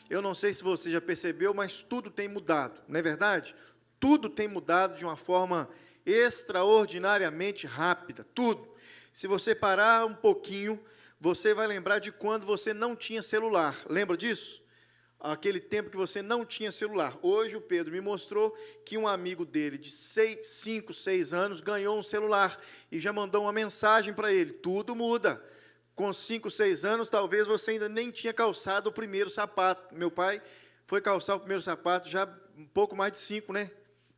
Eu não sei se você já percebeu, mas tudo tem mudado, não é verdade? Tudo tem mudado de uma forma extraordinariamente rápida, tudo. Se você parar um pouquinho, você vai lembrar de quando você não tinha celular. Lembra disso? Aquele tempo que você não tinha celular. Hoje o Pedro me mostrou que um amigo dele de 5, 6 anos ganhou um celular e já mandou uma mensagem para ele. Tudo muda. Com 5, 6 anos, talvez você ainda nem tinha calçado o primeiro sapato. Meu pai foi calçar o primeiro sapato já um pouco mais de 5, né?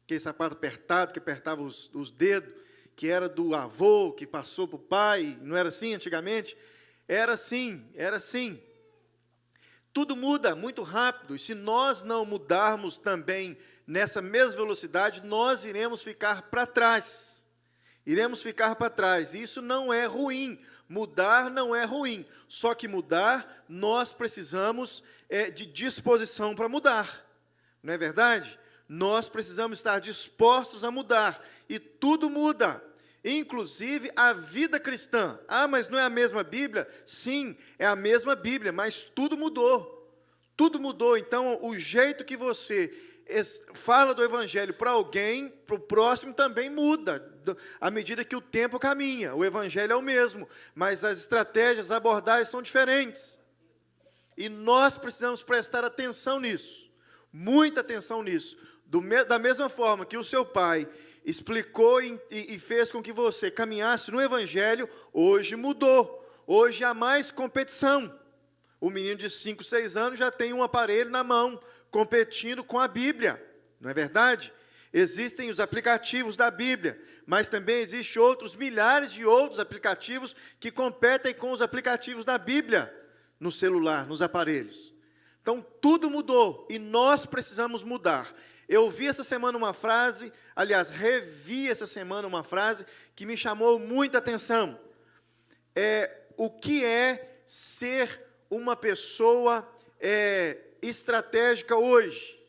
Aquele sapato apertado, que apertava os dedos, que era do avô, que passou para o pai. Não era assim antigamente? Era assim, era assim. Tudo muda muito rápido, e se nós não mudarmos também nessa mesma velocidade, nós iremos ficar para trás. Iremos ficar para trás. E isso não é ruim. Mudar não é ruim. Só que mudar, nós precisamos de disposição para mudar. Não é verdade? Nós precisamos estar dispostos a mudar. E tudo muda. Inclusive a vida cristã. Ah, mas não é a mesma Bíblia? Sim, é a mesma Bíblia, mas tudo mudou. Tudo mudou. Então, o jeito que você fala do Evangelho para alguém, para o próximo, também muda, à medida que o tempo caminha. O Evangelho é o mesmo, mas as estratégias, as abordagens são diferentes. E nós precisamos prestar atenção nisso, muita atenção nisso. Da mesma forma que o seu pai explicou e fez com que você caminhasse no Evangelho, hoje mudou. Hoje há mais competição. O menino de 5, 6 anos já tem um aparelho na mão, competindo com a Bíblia, não é verdade? Existem os aplicativos da Bíblia, mas também existem milhares de outros aplicativos que competem com os aplicativos da Bíblia no celular, nos aparelhos. Então, tudo mudou e nós precisamos mudar. Eu vi essa semana uma frase, aliás, revi essa semana uma frase que me chamou muita atenção. O que é ser uma pessoa estratégica hoje?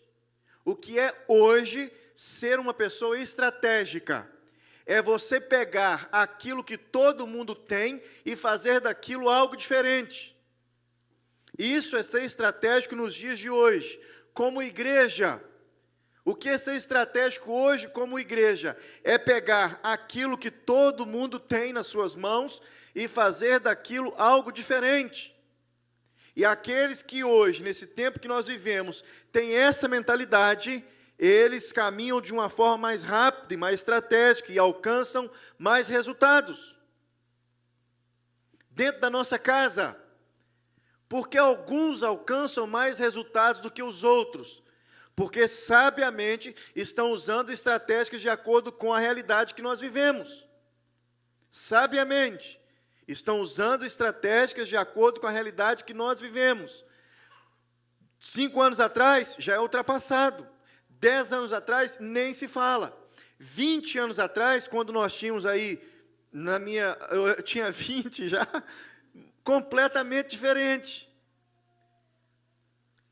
O que é hoje ser uma pessoa estratégica? É você pegar aquilo que todo mundo tem e fazer daquilo algo diferente. Isso é ser estratégico nos dias de hoje, como igreja. O que é ser estratégico hoje como igreja? É pegar aquilo que todo mundo tem nas suas mãos e fazer daquilo algo diferente. E aqueles que hoje, nesse tempo que nós vivemos, têm essa mentalidade, eles caminham de uma forma mais rápida e mais estratégica e alcançam mais resultados. Dentro da nossa casa, porque alguns alcançam mais resultados do que os outros, porque sabiamente estão usando estratégias de acordo com a realidade que nós vivemos. Sabiamente. Estão usando estratégias de acordo com a realidade que nós vivemos. 5 anos atrás, já é ultrapassado. 10 anos atrás, nem se fala. 20 anos atrás, quando nós tínhamos aí, eu tinha 20 já, completamente diferente.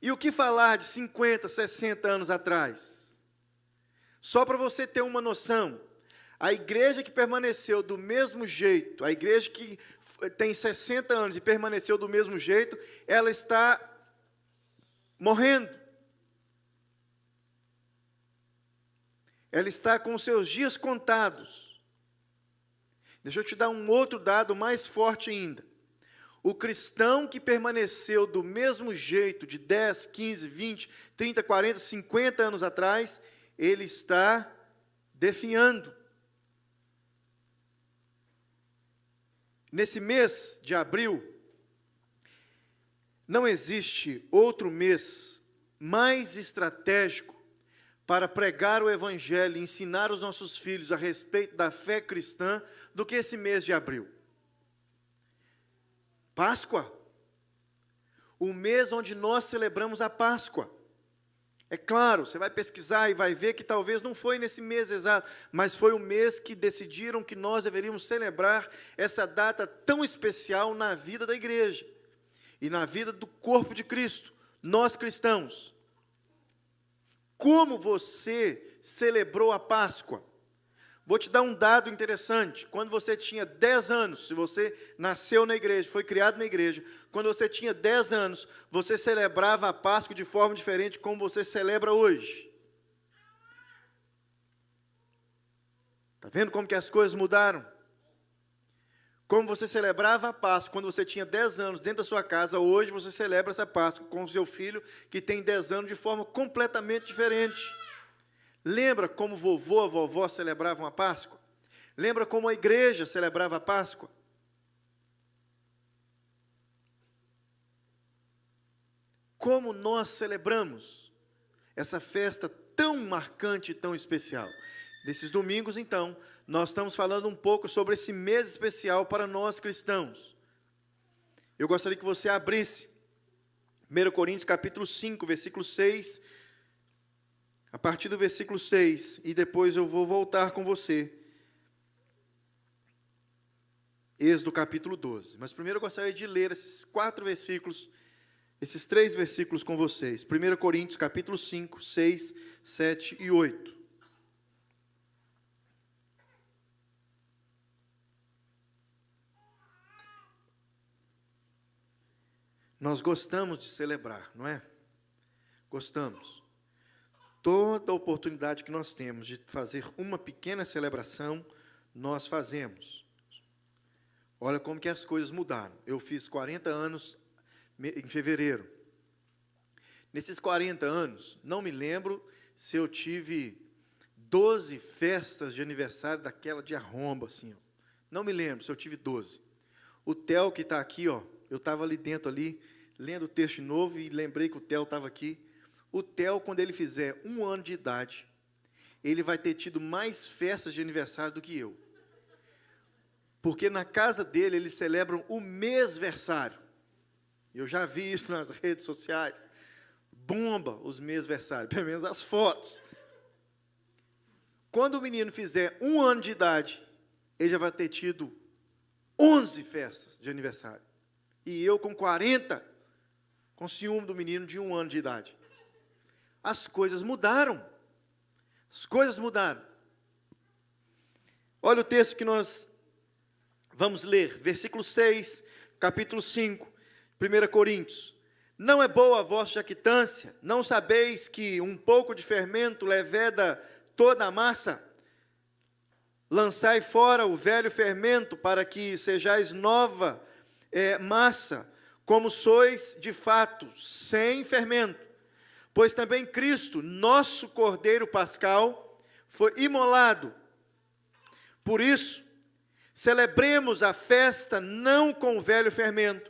E o que falar de 50, 60 anos atrás? Só para você ter uma noção, a igreja que permaneceu do mesmo jeito, a igreja que tem 60 anos e permaneceu do mesmo jeito, ela está morrendo. Ela está com os seus dias contados. Deixa eu te dar um outro dado mais forte ainda. O cristão que permaneceu do mesmo jeito de 10, 15, 20, 30, 40, 50 anos atrás, ele está definhando. Nesse mês de abril, não existe outro mês mais estratégico para pregar o Evangelho e ensinar os nossos filhos a respeito da fé cristã do que esse mês de abril. Páscoa. O mês onde nós celebramos a Páscoa. É claro, você vai pesquisar e vai ver que talvez não foi nesse mês exato, mas foi o mês que decidiram que nós deveríamos celebrar essa data tão especial na vida da igreja e na vida do corpo de Cristo, nós cristãos. Como você celebrou a Páscoa? Vou te dar um dado interessante. Quando você tinha 10 anos, se você nasceu na igreja, foi criado na igreja, quando você tinha 10 anos, você celebrava a Páscoa de forma diferente como você celebra hoje. Está vendo como que as coisas mudaram? Como você celebrava a Páscoa quando você tinha 10 anos dentro da sua casa, hoje você celebra essa Páscoa com o seu filho que tem 10 anos de forma completamente diferente. Lembra como vovô, a vovó celebravam a Páscoa? Lembra como a igreja celebrava a Páscoa? Como nós celebramos essa festa tão marcante e tão especial? Nesses domingos, então, nós estamos falando um pouco sobre esse mês especial para nós cristãos. Eu gostaria que você abrisse 1 Coríntios capítulo 5, versículo 6, a partir do versículo 6, e depois eu vou voltar com você. Êxodo capítulo 12. Mas primeiro eu gostaria de ler esses 3 versículos com vocês. 1 Coríntios capítulo 5, 6, 7 e 8. Nós gostamos de celebrar, não é? Gostamos. Toda oportunidade que nós temos de fazer uma pequena celebração, nós fazemos. Olha como que as coisas mudaram. Eu fiz 40 anos em fevereiro. Nesses 40 anos, não me lembro se eu tive 12 festas de aniversário daquela de arromba, assim, ó. Não me lembro se eu tive 12. O Theo, que está aqui, ó, eu estava ali dentro, ali, lendo o texto novo, e lembrei que o Theo estava aqui. O Theo, quando ele fizer 1 ano de idade, ele vai ter tido mais festas de aniversário do que eu. Porque na casa dele, eles celebram o mêsversário. Eu já vi isso nas redes sociais. Bomba os mêsversários, pelo menos as fotos. Quando o menino fizer 1 ano de idade, ele já vai ter tido 11 festas de aniversário. E eu com 40, com ciúme do menino de 1 ano de idade. As coisas mudaram. As coisas mudaram. Olha o texto que nós vamos ler, versículo 6, capítulo 5, 1 Coríntios. Não é boa a vossa jactância? Não sabeis que um pouco de fermento leveda toda a massa? Lançai fora o velho fermento, para que sejais nova massa, como sois de fato, sem fermento. Pois também Cristo, nosso Cordeiro Pascal, foi imolado. Por isso, celebremos a festa não com o velho fermento,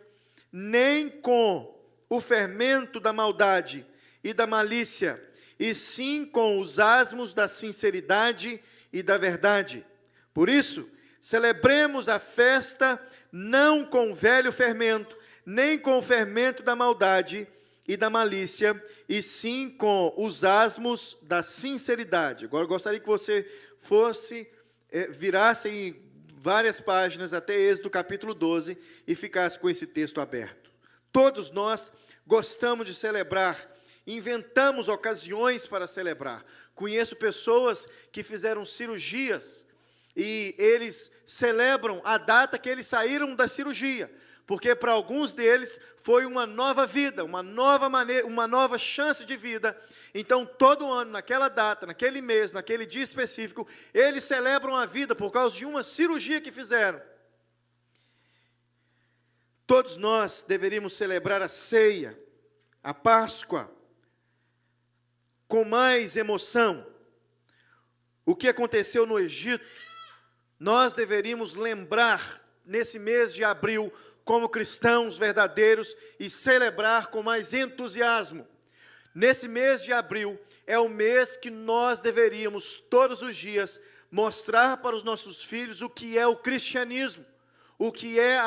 nem com o fermento da maldade e da malícia, e sim com os asmos da sinceridade e da verdade. Por isso, celebremos a festa não com o velho fermento, nem com o fermento da maldade e da malícia, e sim com os asmos da sinceridade. Agora, eu gostaria que você virasse em várias páginas até Êxodo capítulo 12 e ficasse com esse texto aberto. Todos nós gostamos de celebrar, inventamos ocasiões para celebrar. Conheço pessoas que fizeram cirurgias e eles celebram a data que eles saíram da cirurgia, porque para alguns deles foi uma nova vida, uma nova maneira, uma nova chance de vida. Então, todo ano, naquela data, naquele mês, naquele dia específico, eles celebram a vida por causa de uma cirurgia que fizeram. Todos nós deveríamos celebrar a ceia, a Páscoa, com mais emoção. O que aconteceu no Egito, nós deveríamos lembrar nesse mês de abril, como cristãos verdadeiros, e celebrar com mais entusiasmo. Nesse mês de abril, é o mês que nós deveríamos, todos os dias, mostrar para os nossos filhos o que é o cristianismo, o que é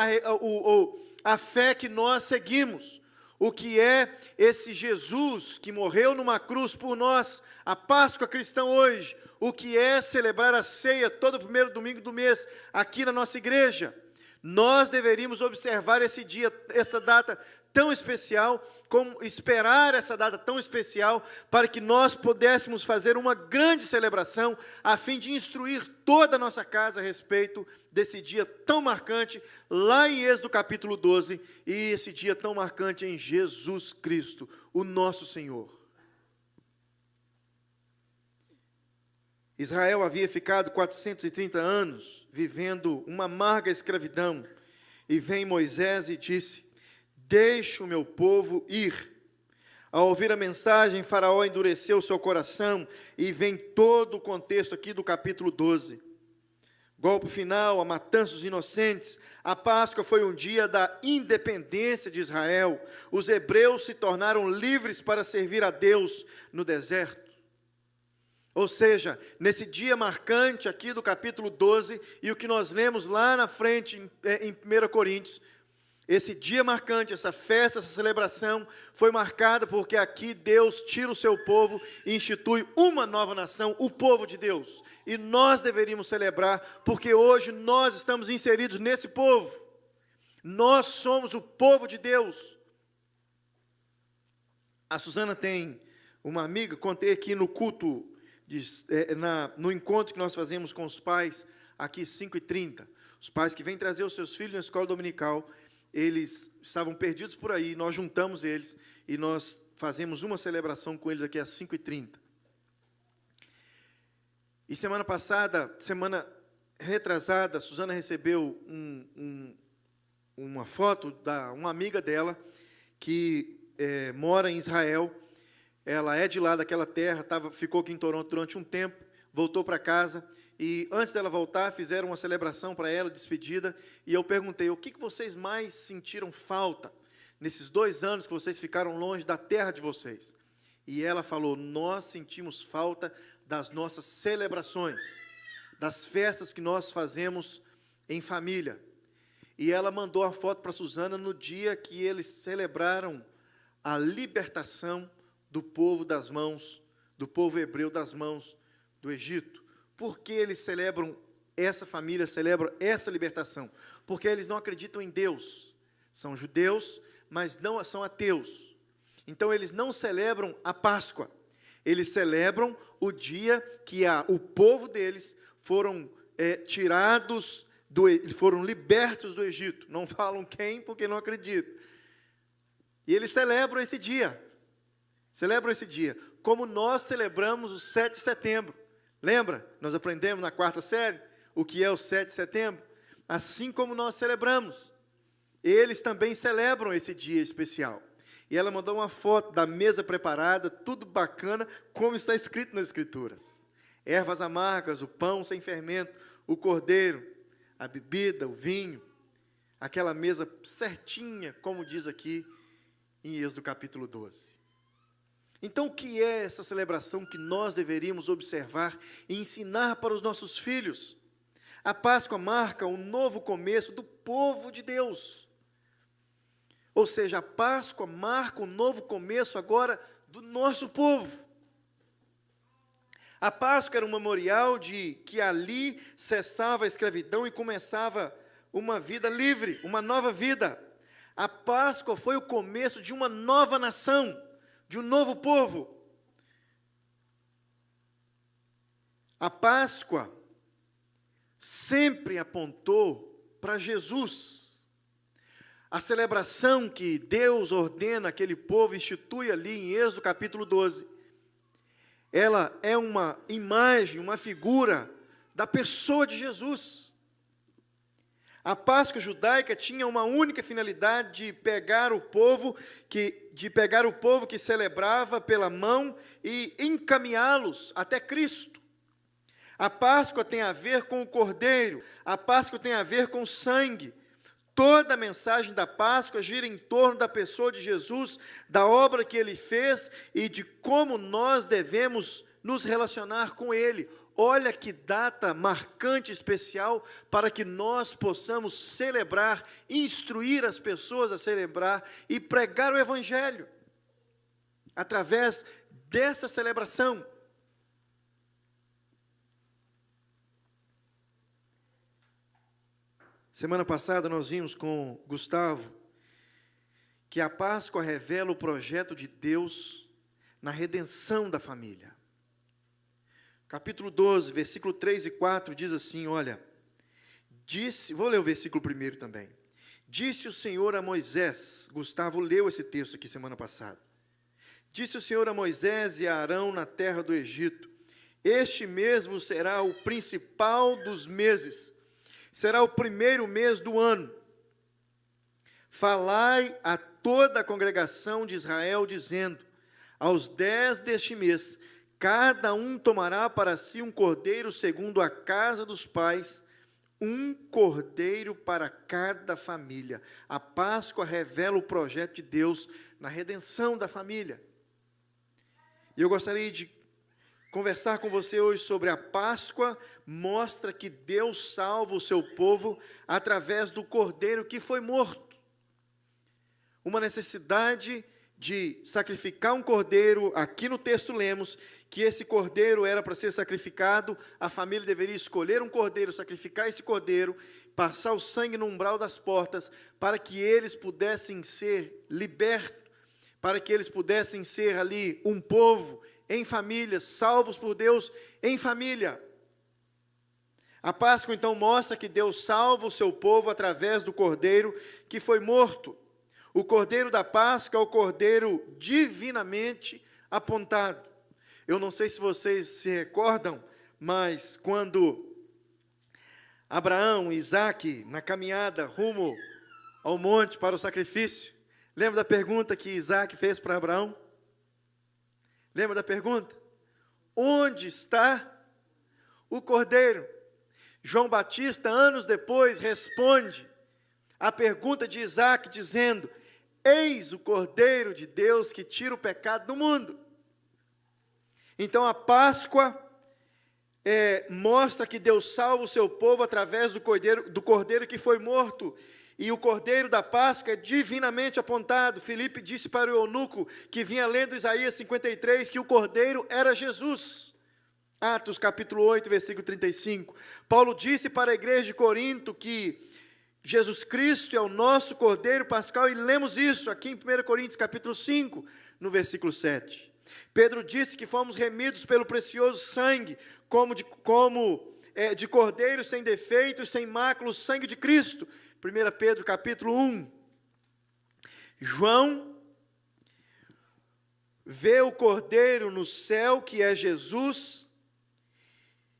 a fé que nós seguimos, o que é esse Jesus que morreu numa cruz por nós, a Páscoa cristã hoje, o que é celebrar a ceia todo primeiro domingo do mês, aqui na nossa igreja. Nós deveríamos observar esse dia, essa data tão especial, como esperar essa data tão especial, para que nós pudéssemos fazer uma grande celebração, a fim de instruir toda a nossa casa a respeito desse dia tão marcante, lá em Êxodo capítulo 12, e esse dia tão marcante em Jesus Cristo, o nosso Senhor. Israel havia ficado 430 anos vivendo uma amarga escravidão, e vem Moisés e disse: deixe o meu povo ir. Ao ouvir a mensagem, Faraó endureceu o seu coração, e vem todo o contexto aqui do capítulo 12. Golpe final, a matança dos inocentes. A Páscoa foi um dia da independência de Israel. Os hebreus se tornaram livres para servir a Deus no deserto. Ou seja, nesse dia marcante aqui do capítulo 12, e o que nós lemos lá na frente em 1 Coríntios, esse dia marcante, essa festa, essa celebração, foi marcada porque aqui Deus tira o seu povo e institui uma nova nação, o povo de Deus. E nós deveríamos celebrar, porque hoje nós estamos inseridos nesse povo. Nós somos o povo de Deus. A Suzana tem uma amiga, contei aqui no culto, no encontro que nós fazemos com os pais, aqui 5h30, os pais que vêm trazer os seus filhos na escola dominical, eles estavam perdidos por aí, nós juntamos eles, e nós fazemos uma celebração com eles aqui às 5h30. E semana retrasada, a Suzana recebeu uma foto da uma amiga dela, que mora em Israel. Ela é de lá daquela terra, ficou aqui em Toronto durante um tempo, voltou para casa, e antes dela voltar, fizeram uma celebração para ela, despedida, e eu perguntei: o que vocês mais sentiram falta nesses 2 anos que vocês ficaram longe da terra de vocês? E ela falou: nós sentimos falta das nossas celebrações, das festas que nós fazemos em família. E ela mandou a foto para a Suzana no dia que eles celebraram a libertação do povo das mãos, do povo hebreu das mãos do Egito. Por que eles celebram, essa família celebra essa libertação? Porque eles não acreditam em Deus. São judeus, mas não são ateus. Então, eles não celebram a Páscoa. Eles celebram o dia que o povo deles foram foram libertos do Egito. Não falam quem, porque não acreditam. E eles celebram esse dia. Celebram esse dia, como nós celebramos o 7 de setembro. Lembra? Nós aprendemos na 4ª série o que é o 7 de setembro. Assim como nós celebramos, eles também celebram esse dia especial. E ela mandou uma foto da mesa preparada, tudo bacana, como está escrito nas Escrituras. Ervas amargas, o pão sem fermento, o cordeiro, a bebida, o vinho. Aquela mesa certinha, como diz aqui em Êxodo capítulo 12. Então, o que é essa celebração que nós deveríamos observar e ensinar para os nossos filhos? A Páscoa marca um novo começo do povo de Deus. Ou seja, a Páscoa marca um novo começo agora do nosso povo. A Páscoa era um memorial de que ali cessava a escravidão e começava uma vida livre, uma nova vida. A Páscoa foi o começo de uma nova nação, de um novo povo. A Páscoa sempre apontou para Jesus. A celebração que Deus ordena aquele povo, institui ali em Êxodo capítulo 12, ela é uma imagem, uma figura da pessoa de Jesus. A Páscoa judaica tinha uma única finalidade de pegar o povo que celebrava pela mão e encaminhá-los até Cristo. A Páscoa tem a ver com o Cordeiro, a Páscoa tem a ver com o sangue. Toda a mensagem da Páscoa gira em torno da pessoa de Jesus, da obra que Ele fez e de como nós devemos nos relacionar com Ele. Olha que data marcante, especial, para que nós possamos celebrar, instruir as pessoas a celebrar e pregar o Evangelho, através dessa celebração. Semana passada nós vimos com Gustavo que a Páscoa revela o projeto de Deus na redenção da família. Capítulo 12, versículo 3 e 4 diz assim, olha, vou ler o versículo primeiro também. Disse o Senhor a Moisés, Gustavo leu esse texto aqui semana passada. Disse o Senhor a Moisés e a Arão na terra do Egito, este mês vos será o principal dos meses, será o primeiro mês do ano. Falai a toda a congregação de Israel, dizendo, aos 10 deste mês, cada um tomará para si um cordeiro segundo a casa dos pais, um cordeiro para cada família. A Páscoa revela o projeto de Deus na redenção da família. E eu gostaria de conversar com você hoje sobre a Páscoa, mostra que Deus salva o seu povo através do cordeiro que foi morto. Uma necessidade de sacrificar um cordeiro, aqui no texto lemos que esse cordeiro era para ser sacrificado, a família deveria escolher um cordeiro, sacrificar esse cordeiro, passar o sangue no umbral das portas, para que eles pudessem ser libertos, para que eles pudessem ser ali um povo em família, salvos por Deus em família. A Páscoa então mostra que Deus salva o seu povo através do cordeiro que foi morto. O cordeiro da Páscoa é o cordeiro divinamente apontado. Eu não sei se vocês se recordam, mas quando Abraão e Isaque, na caminhada rumo ao monte para o sacrifício, lembra da pergunta que Isaque fez para Abraão? Lembra da pergunta? Onde está o cordeiro? João Batista, anos depois, responde a pergunta de Isaque, dizendo, eis o Cordeiro de Deus que tira o pecado do mundo. Então a Páscoa mostra que Deus salva o seu povo através do cordeiro que foi morto. E o cordeiro da Páscoa é divinamente apontado. Filipe disse para o eunuco que vinha lendo Isaías 53 que o cordeiro era Jesus. Atos capítulo 8, versículo 35. Paulo disse para a igreja de Corinto que Jesus Cristo é o nosso Cordeiro Pascal, e lemos isso aqui em 1 Coríntios capítulo 5, no versículo 7. Pedro disse que fomos remidos pelo precioso sangue, como de cordeiro sem defeito e sem mácula, o sangue de Cristo. 1 Pedro capítulo 1. João vê o Cordeiro no céu, que é Jesus,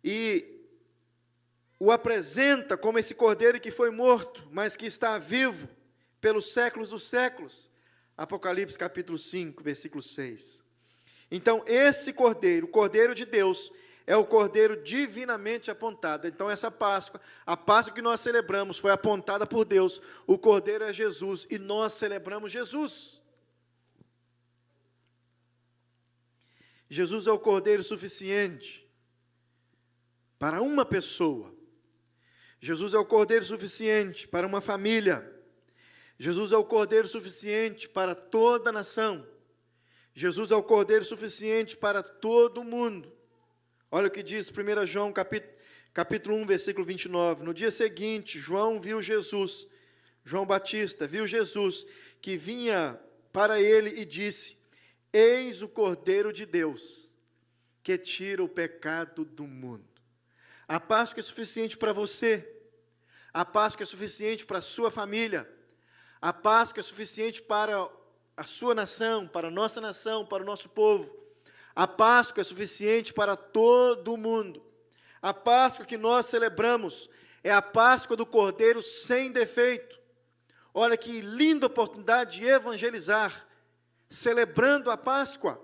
e o apresenta como esse cordeiro que foi morto, mas que está vivo pelos séculos dos séculos. Apocalipse capítulo 5, versículo 6. Então, esse cordeiro, o cordeiro de Deus, é o cordeiro divinamente apontado. Então, essa Páscoa, a Páscoa que nós celebramos, foi apontada por Deus. O cordeiro é Jesus, e nós celebramos Jesus. Jesus é o cordeiro suficiente para uma pessoa. Jesus é o cordeiro suficiente para uma família. Jesus é o cordeiro suficiente para toda a nação. Jesus é o cordeiro suficiente para todo o mundo. Olha o que diz 1 João capítulo 1, versículo 29. No dia seguinte, João Batista viu Jesus, que vinha para ele e disse, eis o Cordeiro de Deus, que tira o pecado do mundo. A Páscoa é suficiente para você. A Páscoa é suficiente para a sua família. A Páscoa é suficiente para a sua nação, para a nossa nação, para o nosso povo. A Páscoa é suficiente para todo o mundo. A Páscoa que nós celebramos é a Páscoa do Cordeiro sem defeito. Olha que linda oportunidade de evangelizar, celebrando a Páscoa.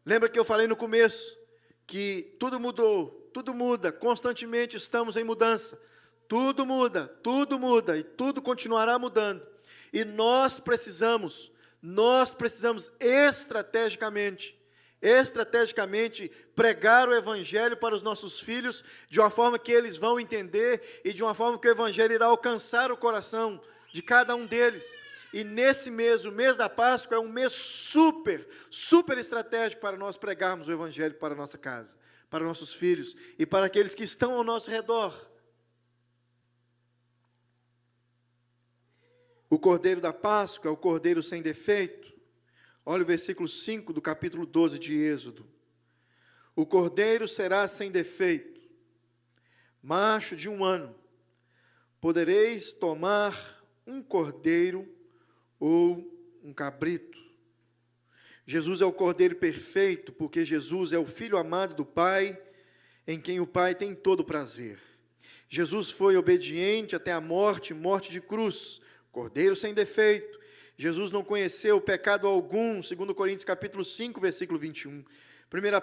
Lembra que eu falei no começo que tudo mudou, tudo muda, constantemente estamos em mudança. Tudo muda e tudo continuará mudando. E nós precisamos estrategicamente pregar o Evangelho para os nossos filhos, de uma forma que eles vão entender e de uma forma que o Evangelho irá alcançar o coração de cada um deles. E nesse mês, o mês da Páscoa, é um mês super estratégico para nós pregarmos o Evangelho para a nossa casa, para nossos filhos e para aqueles que estão ao nosso redor. O cordeiro da Páscoa é o cordeiro sem defeito. Olha o versículo 5 do capítulo 12 de Êxodo. O cordeiro será sem defeito, macho de 1 ano. Podereis tomar um cordeiro ou um cabrito. Jesus é o cordeiro perfeito, porque Jesus é o Filho amado do Pai, em quem o Pai tem todo prazer. Jesus foi obediente até a morte, morte de cruz, cordeiro sem defeito. Jesus não conheceu pecado algum, segundo Coríntios capítulo 5, versículo 21. 1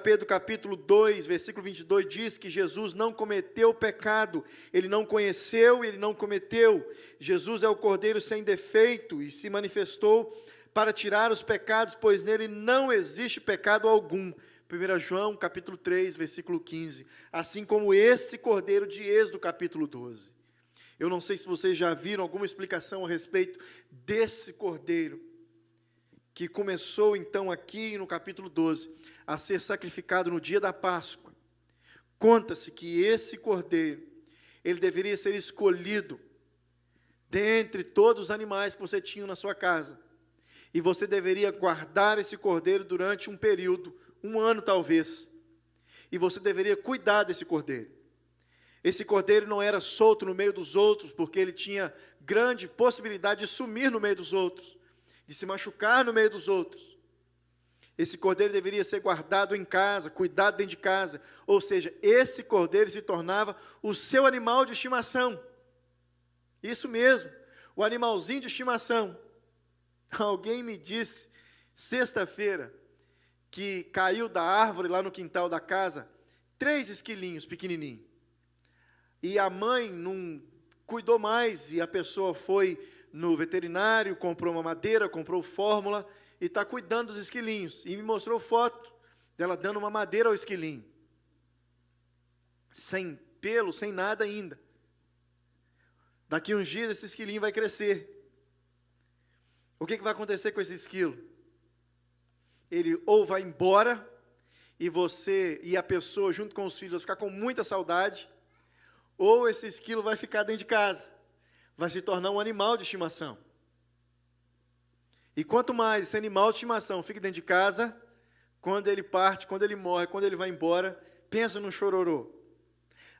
Pedro capítulo 2, versículo 22, diz que Jesus não cometeu pecado, ele não conheceu e ele não cometeu. Jesus é o cordeiro sem defeito e se manifestou para tirar os pecados, pois nele não existe pecado algum. 1 João capítulo 3, versículo 15. Assim como esse cordeiro de Êxodo capítulo 12. Eu não sei se vocês já viram alguma explicação a respeito desse cordeiro, que começou então aqui no capítulo 12, a ser sacrificado no dia da Páscoa. Conta-se que esse cordeiro, ele deveria ser escolhido dentre todos os animais que você tinha na sua casa. E você deveria guardar esse cordeiro durante um período, 1 ano talvez. E você deveria cuidar desse cordeiro. Esse cordeiro não era solto no meio dos outros, porque ele tinha grande possibilidade de sumir no meio dos outros, de se machucar no meio dos outros. Esse cordeiro deveria ser guardado em casa, cuidado dentro de casa. Ou seja, esse cordeiro se tornava o seu animal de estimação. Isso mesmo, o animalzinho de estimação. Alguém me disse, sexta-feira, que caiu da árvore lá no quintal da casa, 3 esquilinhos pequenininhos. E a mãe não cuidou mais, e a pessoa foi no veterinário, comprou uma madeira, comprou fórmula, e está cuidando dos esquilinhos. E me mostrou foto dela dando uma madeira ao esquilinho. Sem pelo, sem nada ainda. Daqui uns dias esse esquilinho vai crescer. O que vai acontecer com esse esquilo? Ele ou vai embora, e você e a pessoa junto com os filhos vão ficar com muita saudade, ou esse esquilo vai ficar dentro de casa, vai se tornar um animal de estimação. E quanto mais esse animal de estimação fica dentro de casa, quando ele parte, quando ele morre, quando ele vai embora, pensa no chororô.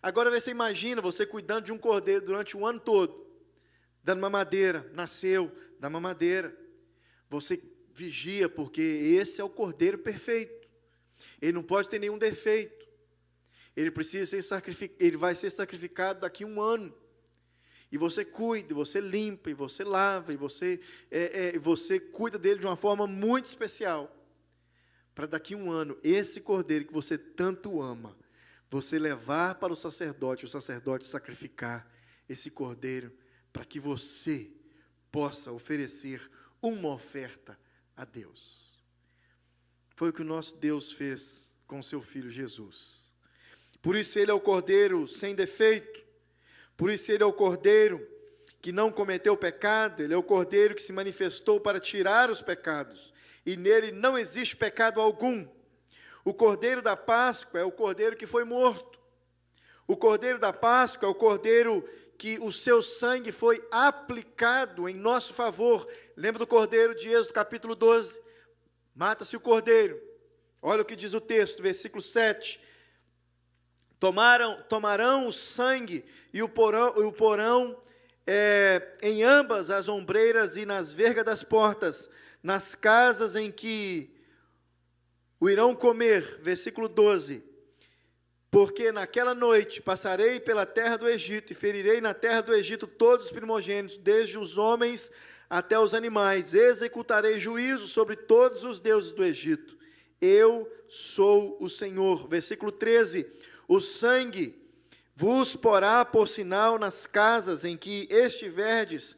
Agora você imagina você cuidando de um cordeiro durante o ano todo, dando mamadeira, nasceu, dá mamadeira. Você vigia, porque esse é o cordeiro perfeito. Ele não pode ter nenhum defeito. Ele precisa ser sacrificado, ele vai ser sacrificado daqui a 1 ano. E você cuida, você limpa, e você lava, e você cuida dele de uma forma muito especial. Para daqui a 1 ano, esse cordeiro que você tanto ama, você levar para o sacerdote sacrificar esse cordeiro, para que você possa oferecer uma oferta a Deus. Foi o que o nosso Deus fez com o seu Filho Jesus. Por isso ele é o cordeiro sem defeito. Por isso ele é o cordeiro que não cometeu pecado, ele é o cordeiro que se manifestou para tirar os pecados, e nele não existe pecado algum. O cordeiro da Páscoa é o cordeiro que foi morto. O cordeiro da Páscoa é o cordeiro que o seu sangue foi aplicado em nosso favor. Lembra do cordeiro de Êxodo capítulo 12? Mata-se o cordeiro. Olha o que diz o texto, versículo 7. Tomarão o sangue e o porão em ambas as ombreiras e nas vergas das portas, nas casas em que o irão comer. Versículo 12. Porque naquela noite passarei pela terra do Egito, e ferirei na terra do Egito todos os primogênitos, desde os homens até os animais. Executarei juízo sobre todos os deuses do Egito. Eu sou o Senhor. Versículo 13. O sangue vos porá por sinal nas casas em que estiverdes.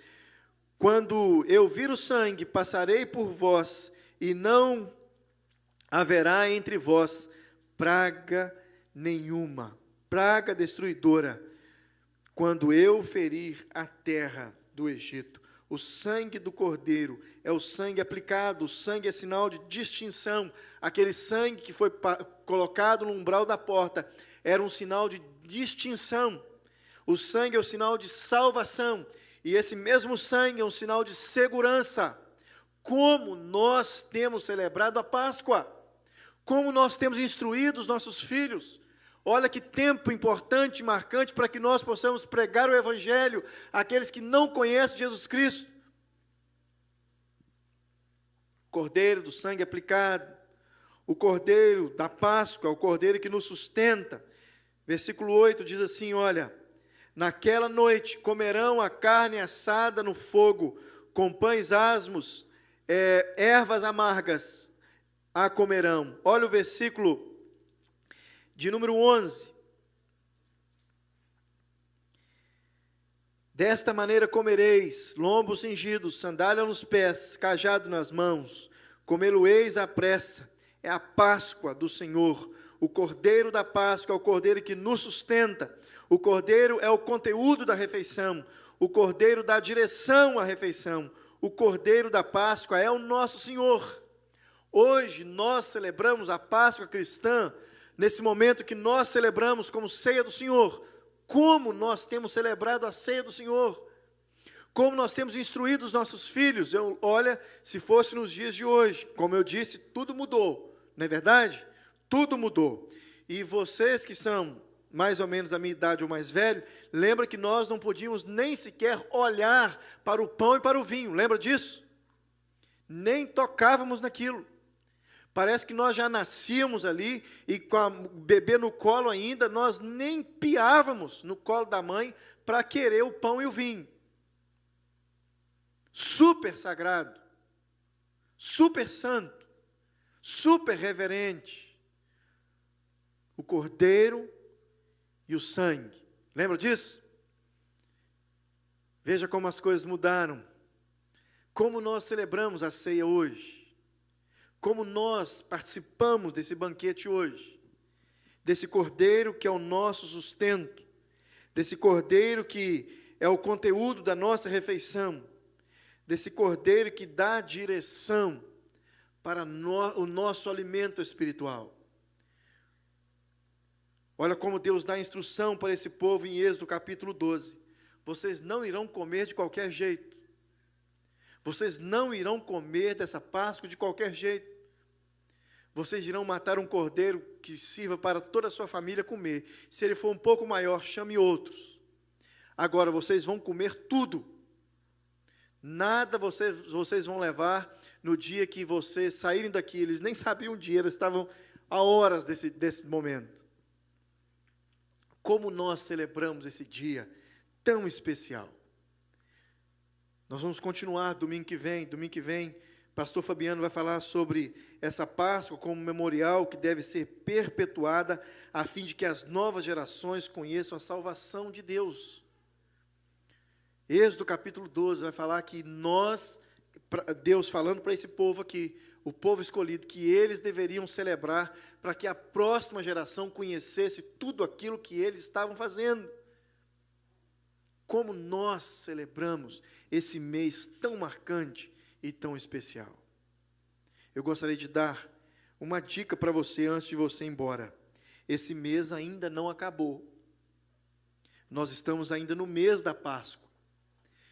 Quando eu vir o sangue, passarei por vós, e não haverá entre vós praga nenhuma, praga destruidora, quando eu ferir a terra do Egito. O sangue do cordeiro é o sangue aplicado, o sangue é sinal de distinção. Aquele sangue que foi colocado no umbral da porta era um sinal de distinção. O sangue é o sinal de salvação. E esse mesmo sangue é um sinal de segurança. Como nós temos celebrado a Páscoa, como nós temos instruído os nossos filhos. Olha que tempo importante e marcante para que nós possamos pregar o Evangelho àqueles que não conhecem Jesus Cristo. O Cordeiro do sangue aplicado, o Cordeiro da Páscoa, o Cordeiro que nos sustenta. Versículo 8 diz assim, olha, naquela noite comerão a carne assada no fogo, com pães asmos, ervas amargas a comerão. Olha o versículo de número 11. Desta maneira comereis, lombos cingidos, sandália nos pés, cajado nas mãos, comê-lo-eis à pressa. É a Páscoa do Senhor, o Cordeiro da Páscoa é o Cordeiro que nos sustenta. O Cordeiro é o conteúdo da refeição, o Cordeiro dá direção à refeição. O Cordeiro da Páscoa é o nosso Senhor. Hoje nós celebramos a Páscoa cristã, nesse momento que nós celebramos como ceia do Senhor. Como nós temos celebrado a ceia do Senhor? Como nós temos instruído os nossos filhos? Olha, se fosse nos dias de hoje, como eu disse, tudo mudou, não é verdade? Tudo mudou. E vocês que são mais ou menos da minha idade ou mais velho, lembra que nós não podíamos nem sequer olhar para o pão e para o vinho, lembra disso? Nem tocávamos naquilo. Parece que nós já nascíamos ali e com o bebê no colo ainda, nós nem piávamos no colo da mãe para querer o pão e o vinho. Super sagrado, super santo, super reverente. O Cordeiro e o sangue. Lembra disso? Veja como as coisas mudaram. Como nós celebramos a ceia hoje. Como nós participamos desse banquete hoje, desse Cordeiro que é o nosso sustento, desse Cordeiro que é o conteúdo da nossa refeição, desse Cordeiro que dá direção para o nosso alimento espiritual. Olha como Deus dá instrução para esse povo em Êxodo capítulo 12. Vocês não irão comer de qualquer jeito. Vocês não irão comer dessa Páscoa de qualquer jeito. Vocês irão matar um cordeiro que sirva para toda a sua família comer. Se ele for um pouco maior, chame outros. Agora, vocês vão comer tudo. Nada vocês vão levar no dia que vocês saírem daqui. Eles nem sabiam o dia, eles estavam a horas desse momento. Como nós celebramos esse dia tão especial. Nós vamos continuar domingo que vem, pastor Fabiano vai falar sobre essa Páscoa como memorial que deve ser perpetuada a fim de que as novas gerações conheçam a salvação de Deus. Êxodo capítulo 12 vai falar que Deus falando para esse povo aqui, o povo escolhido, que eles deveriam celebrar para que a próxima geração conhecesse tudo aquilo que eles estavam fazendo. Como nós celebramos esse mês tão marcante e tão especial. Eu gostaria de dar uma dica para você antes de você ir embora. Esse mês ainda não acabou. Nós estamos ainda no mês da Páscoa.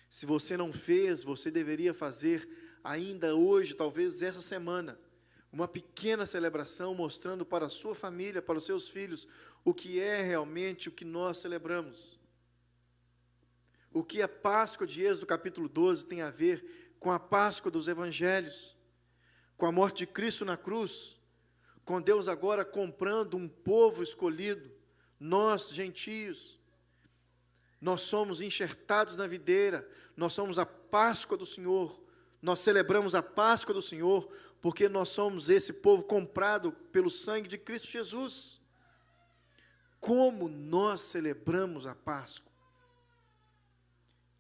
Se você não fez, você deveria fazer ainda hoje, talvez essa semana, uma pequena celebração mostrando para a sua família, para os seus filhos, o que é realmente o que nós celebramos. O que a Páscoa de Êxodo capítulo 12 tem a ver com a Páscoa dos Evangelhos, com a morte de Cristo na cruz, com Deus agora comprando um povo escolhido, nós, gentios. Nós somos enxertados na videira, nós somos a Páscoa do Senhor, nós celebramos a Páscoa do Senhor, porque nós somos esse povo comprado pelo sangue de Cristo Jesus. Como nós celebramos a Páscoa?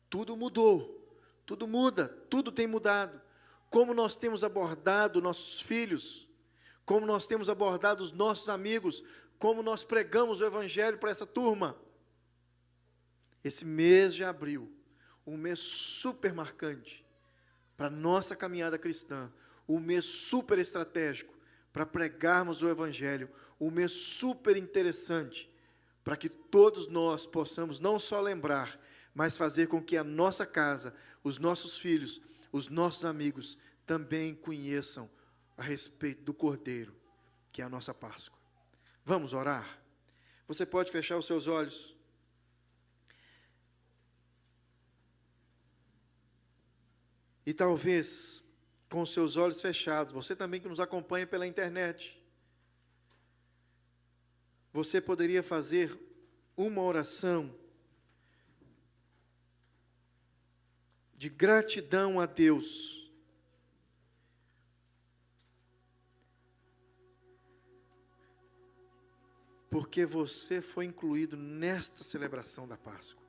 Tudo mudou, tudo muda, tudo tem mudado. Como nós temos abordado nossos filhos, como nós temos abordado os nossos amigos, como nós pregamos o Evangelho para essa turma. Esse mês de abril, um mês super marcante para a nossa caminhada cristã, um mês super estratégico para pregarmos o Evangelho, um mês super interessante para que todos nós possamos não só lembrar, mas fazer com que a nossa casa, os nossos filhos, os nossos amigos também conheçam a respeito do Cordeiro, que é a nossa Páscoa. Vamos orar? Você pode fechar os seus olhos. E talvez, com os seus olhos fechados, você também que nos acompanha pela internet, você poderia fazer uma oração de gratidão a Deus, porque você foi incluído nesta celebração da Páscoa.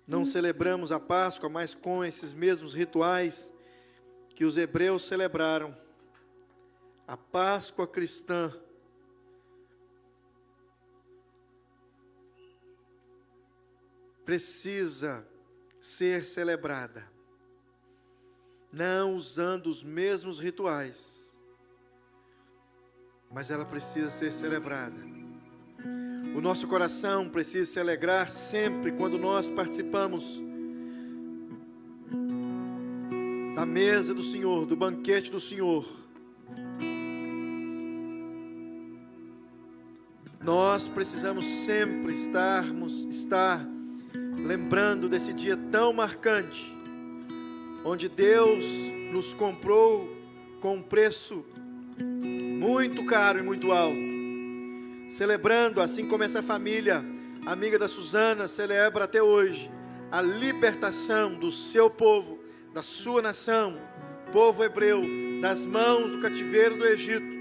Não celebramos a Páscoa, mas com esses mesmos rituais que os hebreus celebraram. A Páscoa cristã precisa ser celebrada, não usando os mesmos rituais, mas ela precisa ser celebrada. O nosso coração precisa se alegrar sempre quando nós participamos da mesa do Senhor, do banquete do Senhor. Nós precisamos sempre estar lembrando desse dia tão marcante, onde Deus nos comprou com um preço muito caro e muito alto, celebrando, assim como essa família amiga da Suzana celebra até hoje, a libertação do seu povo, da sua nação, povo hebreu, das mãos do cativeiro do Egito.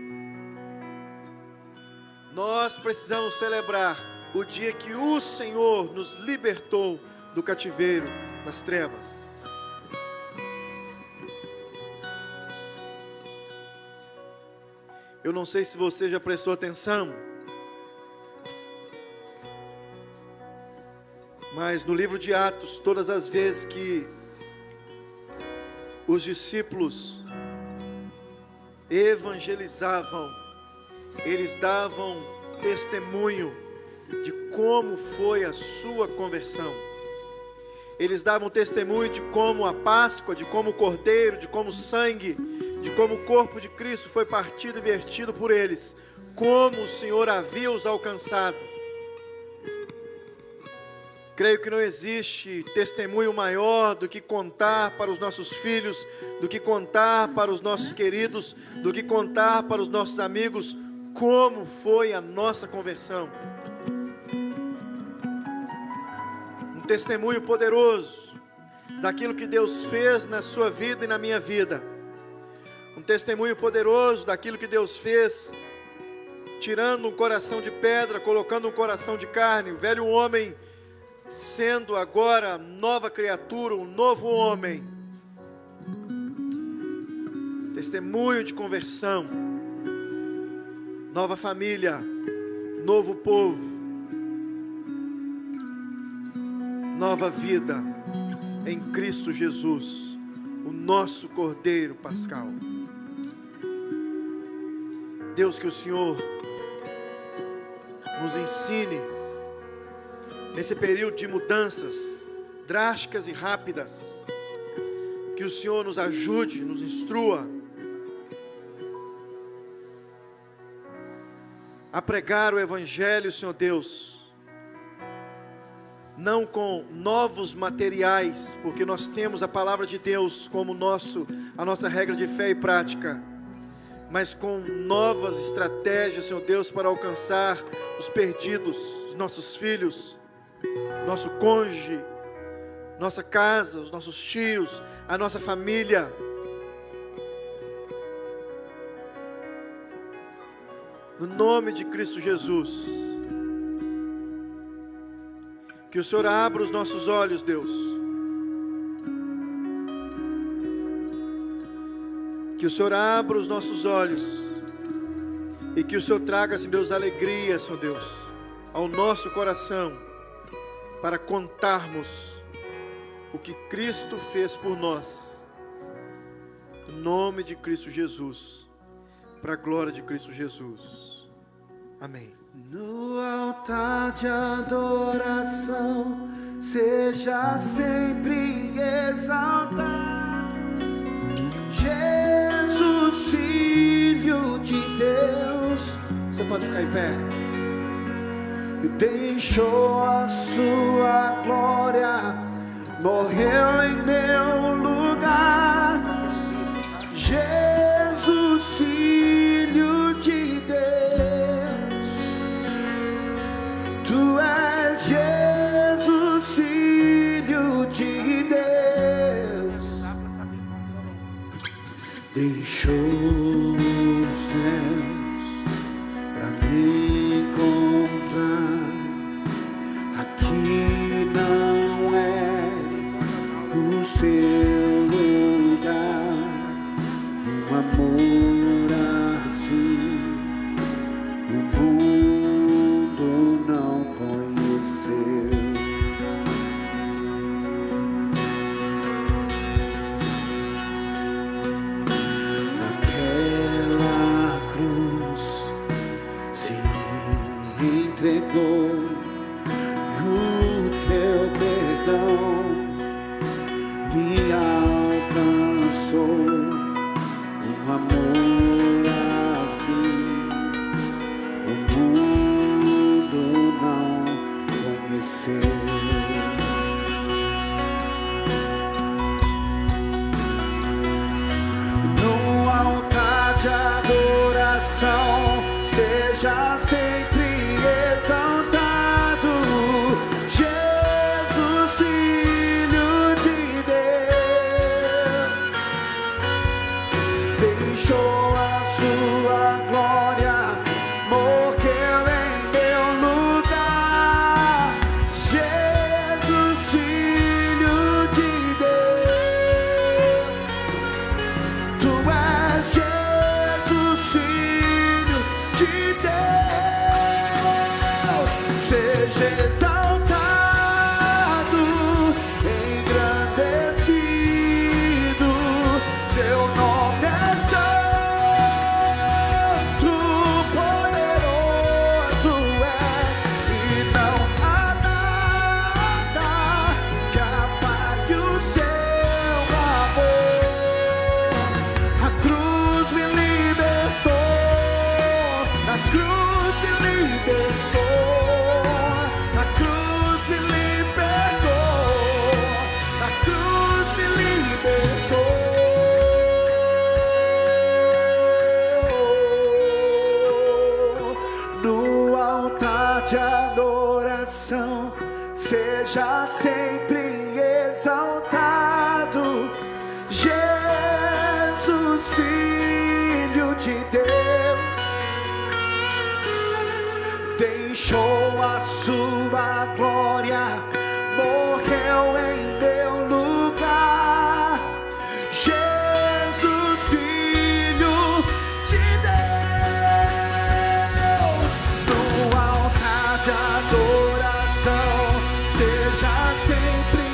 Nós precisamos celebrar o dia que o Senhor nos libertou do cativeiro das trevas. Eu não sei se você já prestou atenção, mas no livro de Atos, todas as vezes que os discípulos evangelizavam, eles davam testemunho de como foi a sua conversão. Eles davam testemunho de como a Páscoa, de como o Cordeiro, de como o sangue, de como o corpo de Cristo foi partido e vertido por eles, como o Senhor havia os alcançado. Creio que não existe testemunho maior do que contar para os nossos filhos, do que contar para os nossos queridos, do que contar para os nossos amigos como foi a nossa conversão. Um testemunho poderoso daquilo que Deus fez na sua vida e na minha vida. Um testemunho poderoso daquilo que Deus fez, tirando um coração de pedra, colocando um coração de carne, o velho homem sendo agora nova criatura, um novo homem. Testemunho de conversão, nova família, novo povo, nova vida em Cristo Jesus, o nosso Cordeiro Pascal. Deus, que o Senhor nos ensine nesse período de mudanças drásticas e rápidas, que o Senhor nos ajude, nos instrua a pregar o Evangelho, Senhor Deus, não com novos materiais, porque nós temos a palavra de Deus como a nossa regra de fé e prática, mas com novas estratégias, Senhor Deus, para alcançar os perdidos, os nossos filhos, nosso cônjuge, nossa casa, os nossos tios, a nossa família. No nome de Cristo Jesus, que o Senhor abra os nossos olhos, Deus, que o Senhor abra os nossos olhos, e que o Senhor traga, Senhor Deus, alegria, Senhor Deus, ao nosso coração, para contarmos o que Cristo fez por nós, no nome de Cristo Jesus, para a glória de Cristo Jesus. Amém. No altar de adoração, seja sempre exaltado, Jesus, Filho de Deus. Você pode ficar em pé. Deixou a sua glória, morreu em meu lugar. Jesus, Filho de Deus, Tu és Jesus, Filho de Deus. Deixou os céus pra me encontrar. Aqui não é o seu lugar. Um amor assim o mundo não conheceu. Naquela cruz se entregou, e o teu perdão me alcançou. Um amor assim o mundo não conheceu. No altar de adoração, seja sempre exaltado, Jesus, Filho de Deus. Deixou a sua glória, morreu em meu lugar. Jesus, Filho de Deus, Tu és Jesus, Filho de Deus. Seja exaltado, engrandecido, seu nome é santo, poderoso é, e não há nada que apague o seu amor. A cruz me libertou, a cruz me libertou, a cruz me libertou, a cruz me libertou. No altar de adoração, seja sempre exaltado, Jesus, Filho de Deus. Deixou a sua glória, morreu em meu lugar. Jesus, Filho de Deus. No altar de adoração, seja sempre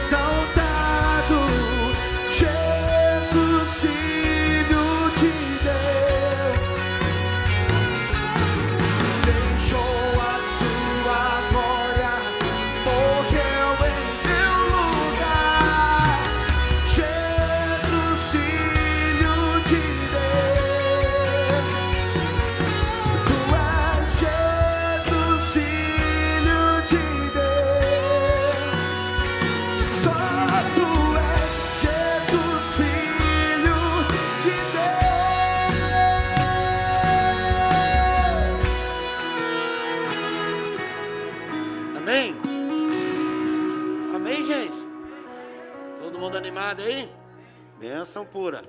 exaltado, Jesus, Filho de Deus. Deixou a sua glória, morreu em meu lugar. Jesus, Filho de Deus, Tu és Jesus, Filho de Deus. Só Tu és Jesus, Filho de Deus. Amém? Amém, gente? Todo mundo animado aí? Bênção pura.